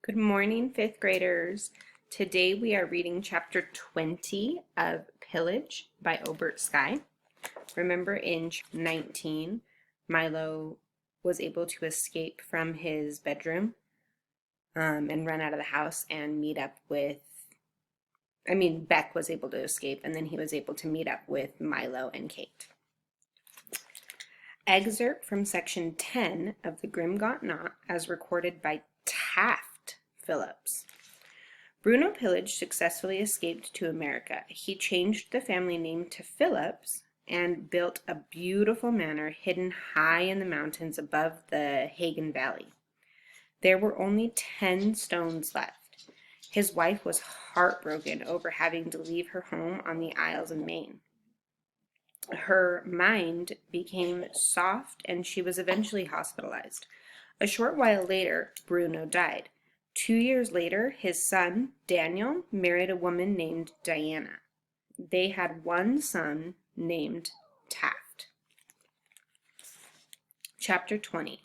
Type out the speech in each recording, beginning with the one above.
Good morning, fifth graders. Today we are reading chapter 20 of Pillage by Obert Sky. Remember in 19, Milo was able to escape from his bedroom and run out of the house and meet up with, Beck was able to escape, and then he was able to meet up with Milo and Kate. Excerpt from section 10 of the Grimgaunt Knot as recorded by Taft Phillips. Bruno Pillage successfully escaped to America. He changed the family name to Phillips and built a beautiful manor hidden high in the mountains above the Hagen Valley. There were only 10 stones left. His wife was heartbroken over having to leave her home on the Isles of Maine. Her mind became soft and she was eventually hospitalized. A short while later, Bruno died. 2 years later, his son, Daniel, married a woman named Diana. They had one son named Taft. Chapter 20.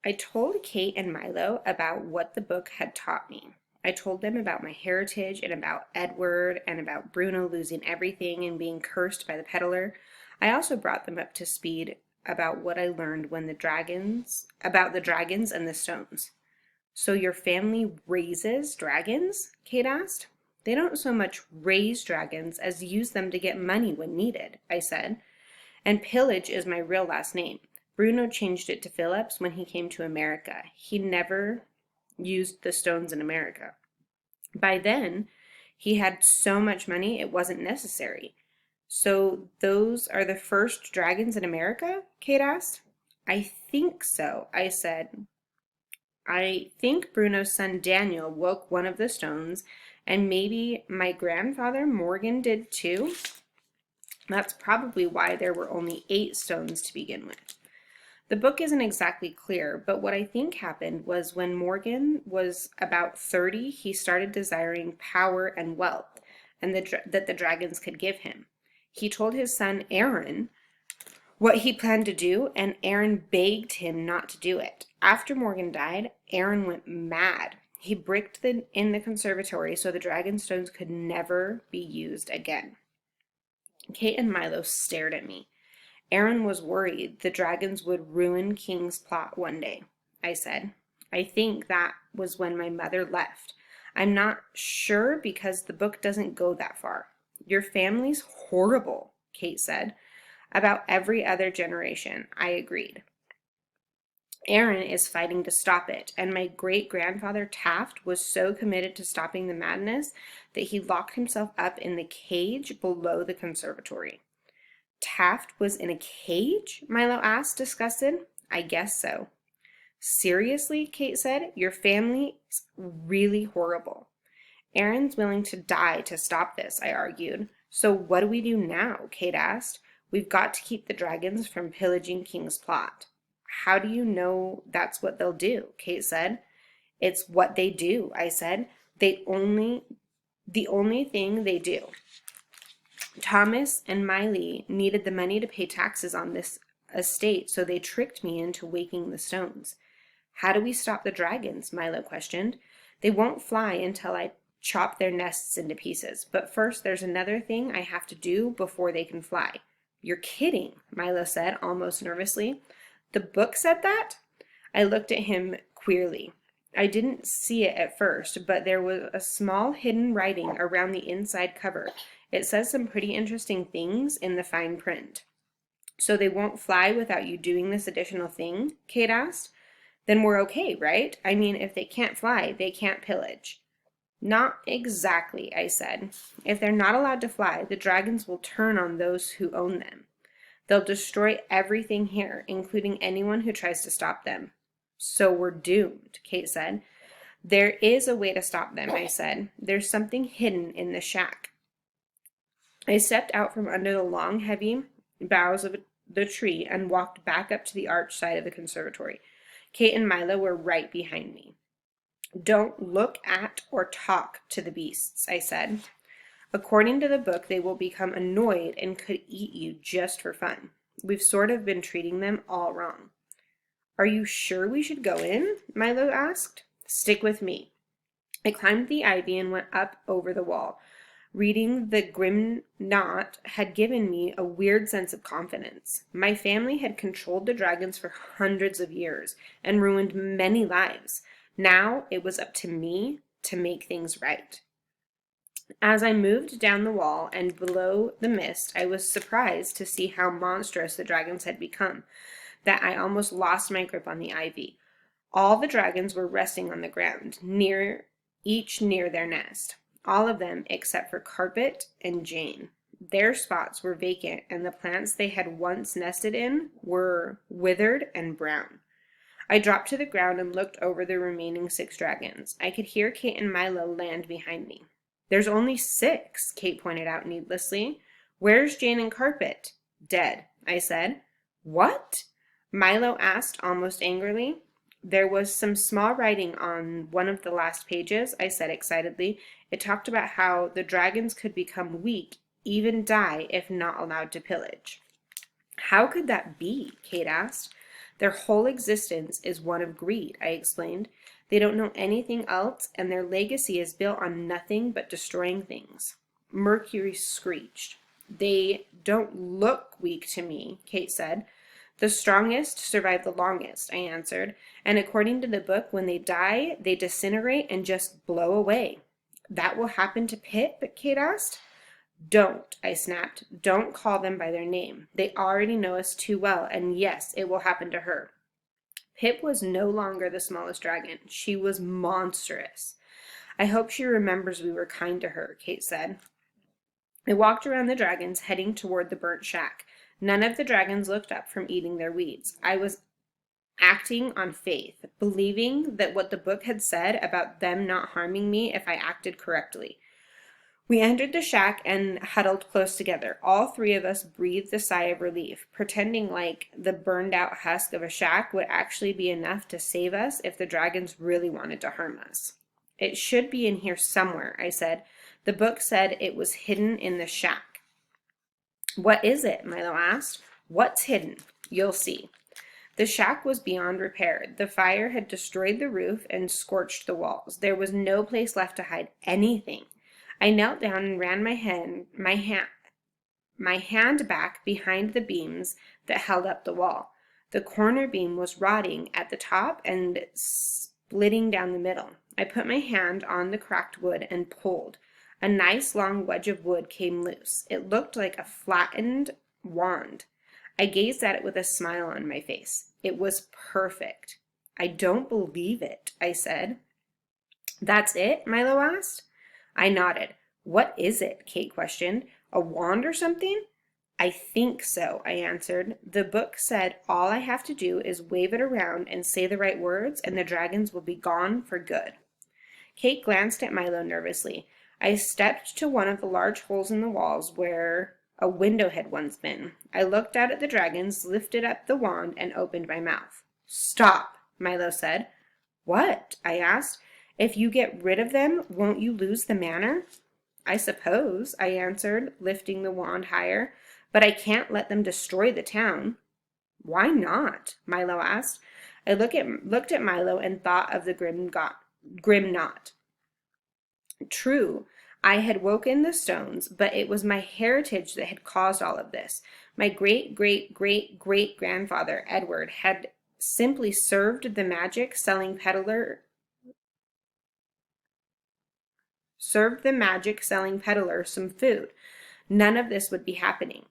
I told Kate and Milo about what the book had taught me. I told them about my heritage and about Edward and about Bruno losing everything and being cursed by the peddler. I also brought them up to speed about what I learned about the dragons and the stones. So your family raises dragons? Kate asked. They don't so much raise dragons as use them to get money when needed, I said. And Pillage is my real last name. Bruno changed it to Phillips when he came to America. He never used the stones in America. By then, he had so much money it wasn't necessary. So those are the first dragons in America? Kate asked. I think so, I said. I think Bruno's son Daniel woke one of the stones, and maybe my grandfather Morgan did too. That's probably why there were only 8 stones to begin with. The book isn't exactly clear, but what I think happened was when Morgan was about 30, he started desiring power and wealth, and that the dragons could give him. He told his son Aaron what he planned to do, and Aaron begged him not to do it. After Morgan died, Aaron went mad. He bricked in the conservatory so the dragon stones could never be used again. Kate and Milo stared at me. Aaron was worried the dragons would ruin King's plot one day, I said. I think that was when my mother left. I'm not sure because the book doesn't go that far. Your family's horrible, Kate said. About every other generation, I agreed. Aaron is fighting to stop it, and my great-grandfather Taft was so committed to stopping the madness that he locked himself up in the cage below the conservatory. Taft was in a cage? Milo asked, disgusted. I guess so. Seriously, Kate said, your family's really horrible. Aaron's willing to die to stop this, I argued. So what do we do now? Kate asked. We've got to keep the dragons from pillaging King's plot. How do you know that's what they'll do? Kate said. It's what they do, I said. The only thing they do. Thomas and Miley needed the money to pay taxes on this estate, so they tricked me into waking the stones. How do we stop the dragons? Milo questioned. They won't fly until I chop their nests into pieces. But first, there's another thing I have to do before they can fly. You're kidding, Milo said, almost nervously. The book said that? I looked at him queerly. I didn't see it at first, but there was a small hidden writing around the inside cover. It says some pretty interesting things in the fine print. So they won't fly without you doing this additional thing? Kate asked. Then we're okay, right? I mean, if they can't fly, they can't pillage. Not exactly, I said. If they're not allowed to fly, the dragons will turn on those who own them. They'll destroy everything here, including anyone who tries to stop them. So we're doomed, Kate said. There is a way to stop them, I said. There's something hidden in the shack. I stepped out from under the long, heavy boughs of the tree and walked back up to the arch side of the conservatory. Kate and Milo were right behind me. Don't look at or talk to the beasts, I said. According to the book, they will become annoyed and could eat you just for fun. We've sort of been treating them all wrong. Are you sure we should go in? Milo asked. Stick with me. I climbed the ivy and went up over the wall. Reading the grim knot had given me a weird sense of confidence. My family had controlled the dragons for hundreds of years and ruined many lives. Now it was up to me to make things right. As I moved down the wall and below the mist, I was surprised to see how monstrous the dragons had become, that I almost lost my grip on the ivy. All the dragons were resting on the ground, each near their nest. All of them except for Carpet and Jane. Their spots were vacant, and the plants they had once nested in were withered and brown. I dropped to the ground and looked over the remaining 6 dragons. I could hear Kate and Milo land behind me. There's only 6, Kate pointed out needlessly. Where's Jane and Carpet? Dead, I said. What? Milo asked almost angrily. There was some small writing on one of the last pages, I said excitedly. It talked about how the dragons could become weak, even die if not allowed to pillage. How could that be? Kate asked. Their whole existence is one of greed, I explained. They don't know anything else, and their legacy is built on nothing but destroying things. Mercury screeched. They don't look weak to me, Kate said. The strongest survive the longest, I answered, and according to the book, when they die, they disintegrate and just blow away. That will happen to Pip? Kate asked. Don't, I snapped. Don't call them by their name. They already know us too well, and yes, it will happen to her. Pip was no longer the smallest dragon. She was monstrous. I hope she remembers we were kind to her, Kate said. I walked around the dragons, heading toward the burnt shack. None of the dragons looked up from eating their weeds. I was acting on faith, believing that what the book had said about them not harming me if I acted correctly. We entered the shack and huddled close together. All 3 of us breathed a sigh of relief, pretending like the burned-out husk of a shack would actually be enough to save us if the dragons really wanted to harm us. It should be in here somewhere, I said. The book said it was hidden in the shack. What is it? Milo asked. What's hidden? You'll see. The shack was beyond repair. The fire had destroyed the roof and scorched the walls. There was no place left to hide anything. I knelt down and ran my hand back behind the beams that held up the wall. The corner beam was rotting at the top and splitting down the middle. I put my hand on the cracked wood and pulled. A nice long wedge of wood came loose. It looked like a flattened wand. I gazed at it with a smile on my face. It was perfect. I don't believe it, I said. That's it? Milo asked. I nodded. What is it? Kate questioned. A wand or something? I think so, I answered. The book said all I have to do is wave it around and say the right words, and the dragons will be gone for good. Kate glanced at Milo nervously. I stepped to one of the large holes in the walls where a window had once been. I looked out at the dragons, lifted up the wand, and opened my mouth. Stop, Milo said. What? I asked. If you get rid of them, won't you lose the manor? I suppose, I answered, lifting the wand higher, but I can't let them destroy the town. Why not? Milo asked. I looked at Milo and thought of the grim knot. True, I had woken the stones, but it was my heritage that had caused all of this. My great-great-great-great-grandfather, Edward, had simply served the magic-selling peddler some food. None of this would be happening.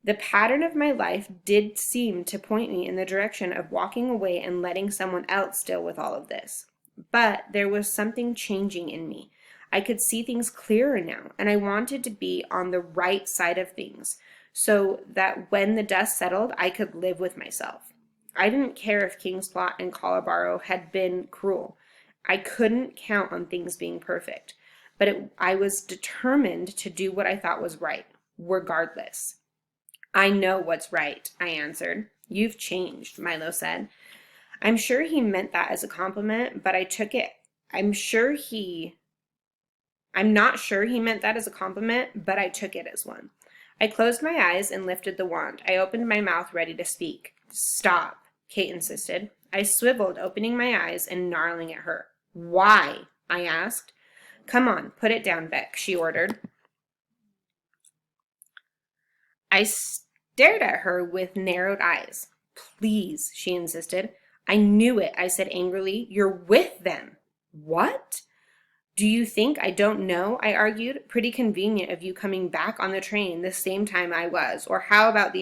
The pattern of my life did seem to point me in the direction of walking away and letting someone else deal with all of this. But there was something changing in me. I could see things clearer now, and I wanted to be on the right side of things, so that when the dust settled, I could live with myself. I didn't care if King's Plot and Colabaro had been cruel. I couldn't count on things being perfect, but I was determined to do what I thought was right, regardless. I know what's right, I answered. You've changed, Milo said. I'm not sure he meant that as a compliment, but I took it as one. I closed my eyes and lifted the wand. I opened my mouth ready to speak. Stop, Kate insisted. I swiveled, opening my eyes and gnarling at her. Why? I asked. Come on, put it down, Beck, she ordered. I stared at her with narrowed eyes. Please, she insisted. I knew it, I said angrily. You're with them. What? Do you think I don't know? I argued. Pretty convenient of you coming back on the train the same time I was. Or how about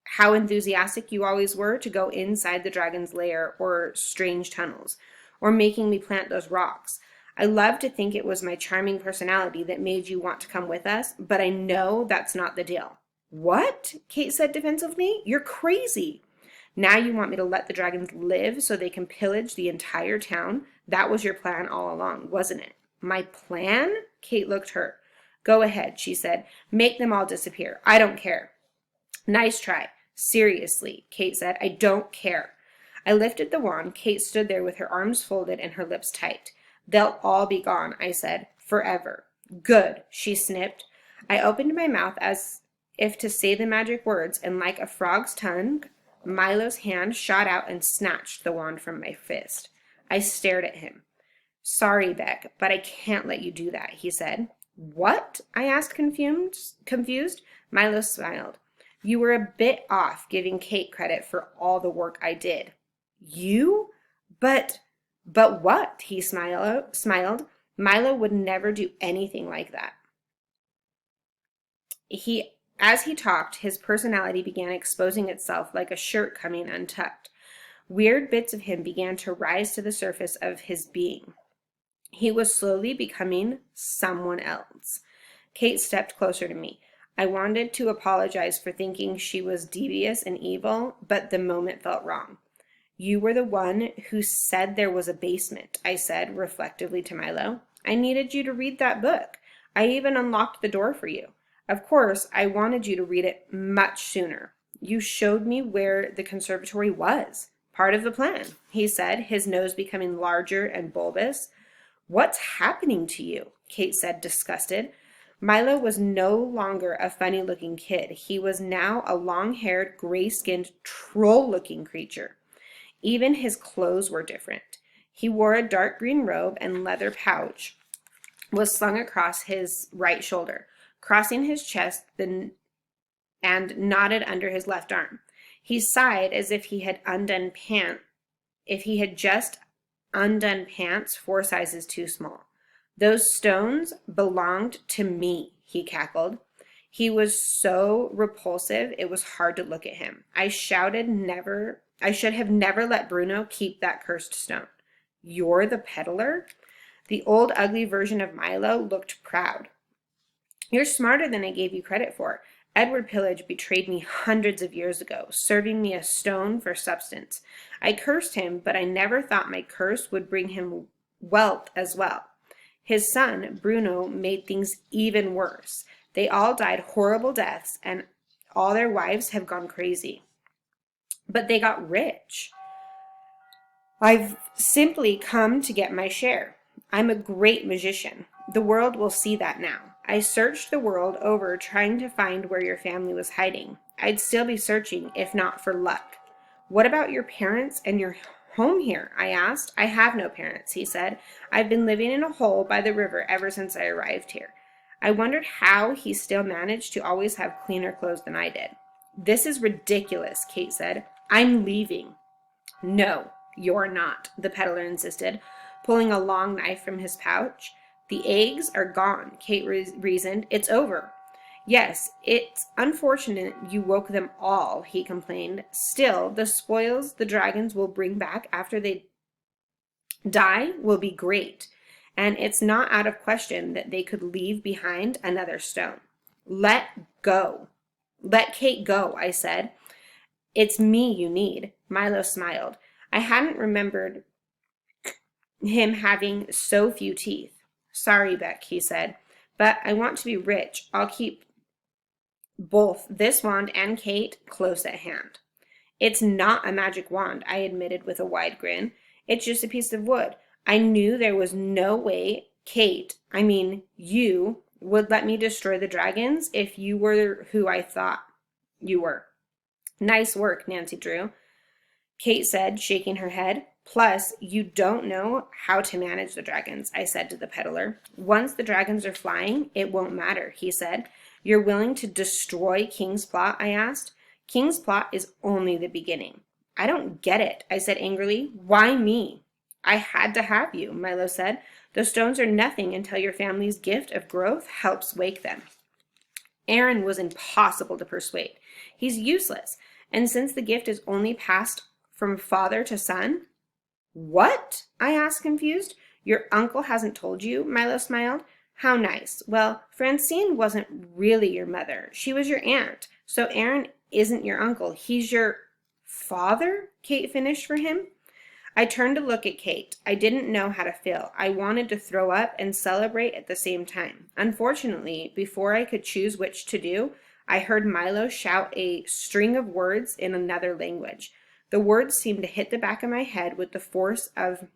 how enthusiastic you always were to go inside the dragon's lair or strange tunnels, or making me plant those rocks. I love to think it was my charming personality that made you want to come with us, but I know that's not the deal. What? Kate said defensively. You're crazy. Now you want me to let the dragons live so they can pillage the entire town? That was your plan all along, wasn't it? My plan? Kate looked hurt. Go ahead, she said. Make them all disappear. I don't care. Nice try. Seriously, Kate said. I don't care. I lifted the wand. Kate stood there with her arms folded and her lips tight. They'll all be gone, I said. Forever. Good, she snipped. I opened my mouth as if to say the magic words, and like a frog's tongue, Milo's hand shot out and snatched the wand from my fist. I stared at him. Sorry, Beck, but I can't let you do that, he said. What? I asked, confused. Milo smiled. You were a bit off giving Kate credit for all the work I did. You? But what? He smiled. Milo would never do anything like that. As he talked, his personality began exposing itself like a shirt coming untucked. Weird bits of him began to rise to the surface of his being. He was slowly becoming someone else. Kate stepped closer to me. I wanted to apologize for thinking she was devious and evil, but the moment felt wrong. You were the one who said there was a basement, I said reflectively to Milo. I needed you to read that book. I even unlocked the door for you. Of course, I wanted you to read it much sooner. You showed me where the conservatory was. Part of the plan, he said, his nose becoming larger and bulbous. What's happening to you? Kate said, disgusted. Milo was no longer a funny-looking kid. He was now a long-haired, gray-skinned, troll-looking creature. Even his clothes were different. He wore a dark green robe, and leather pouch was slung across his right shoulder, crossing his chest and knotted under his left arm. He sighed as if he had just undone pants 4 sizes too small. Those stones belonged to me, he cackled. He was so repulsive, it was hard to look at him. I should have never let Bruno keep that cursed stone. You're the peddler? The old ugly version of Milo looked proud. You're smarter than I gave you credit for. Edward Pillage betrayed me hundreds of years ago, serving me a stone for substance. I cursed him, but I never thought my curse would bring him wealth as well. His son, Bruno, made things even worse. They all died horrible deaths, and all their wives have gone crazy. But they got rich. I've simply come to get my share. I'm a great magician. The world will see that now. I searched the world over trying to find where your family was hiding. I'd still be searching, if not for luck. What about your parents and your home here? I asked. I have no parents, he said. I've been living in a hole by the river ever since I arrived here. I wondered how he still managed to always have cleaner clothes than I did. This is ridiculous, Kate said. I'm leaving. No, you're not, the peddler insisted, pulling a long knife from his pouch. The eggs are gone, Kate reasoned. It's over. Yes, it's unfortunate you woke them all, he complained. Still, the spoils the dragons will bring back after they die will be great, and it's not out of question that they could leave behind another stone. Let go. Let Kate go, I said. It's me you need. Milo smiled. I hadn't remembered him having so few teeth. Sorry, Beck, he said, but I want to be rich. I'll keep both this wand and Kate close at hand. It's not a magic wand, I admitted with a wide grin. It's just a piece of wood. I knew there was no way you would let me destroy the dragons if you were who I thought you were. Nice work, Nancy Drew, Kate said, shaking her head. Plus, you don't know how to manage the dragons, I said to the peddler. Once the dragons are flying, it won't matter, he said. You're willing to destroy King's plot, I asked. King's plot is only the beginning. I don't get it, I said angrily. Why me? I had to have you, Milo said. The stones are nothing until your family's gift of growth helps wake them. Aaron was impossible to persuade. He's useless, and since the gift is only passed from father to son? What? I asked, confused. Your uncle hasn't told you? Milo smiled. How nice. Well, Francine wasn't really your mother. She was your aunt. So Aaron isn't your uncle. He's your father? Kate finished for him. I turned to look at Kate. I didn't know how to feel. I wanted to throw up and celebrate at the same time. Unfortunately, before I could choose which to do, I heard Milo shout a string of words in another language. The words seemed to hit the back of my head with the force of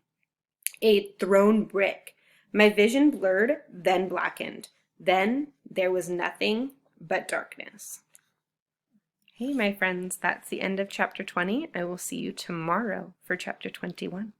a thrown brick. My vision blurred, then blackened. Then there was nothing but darkness. Hey, my friends, that's the end of chapter 20. I will see you tomorrow for chapter 21.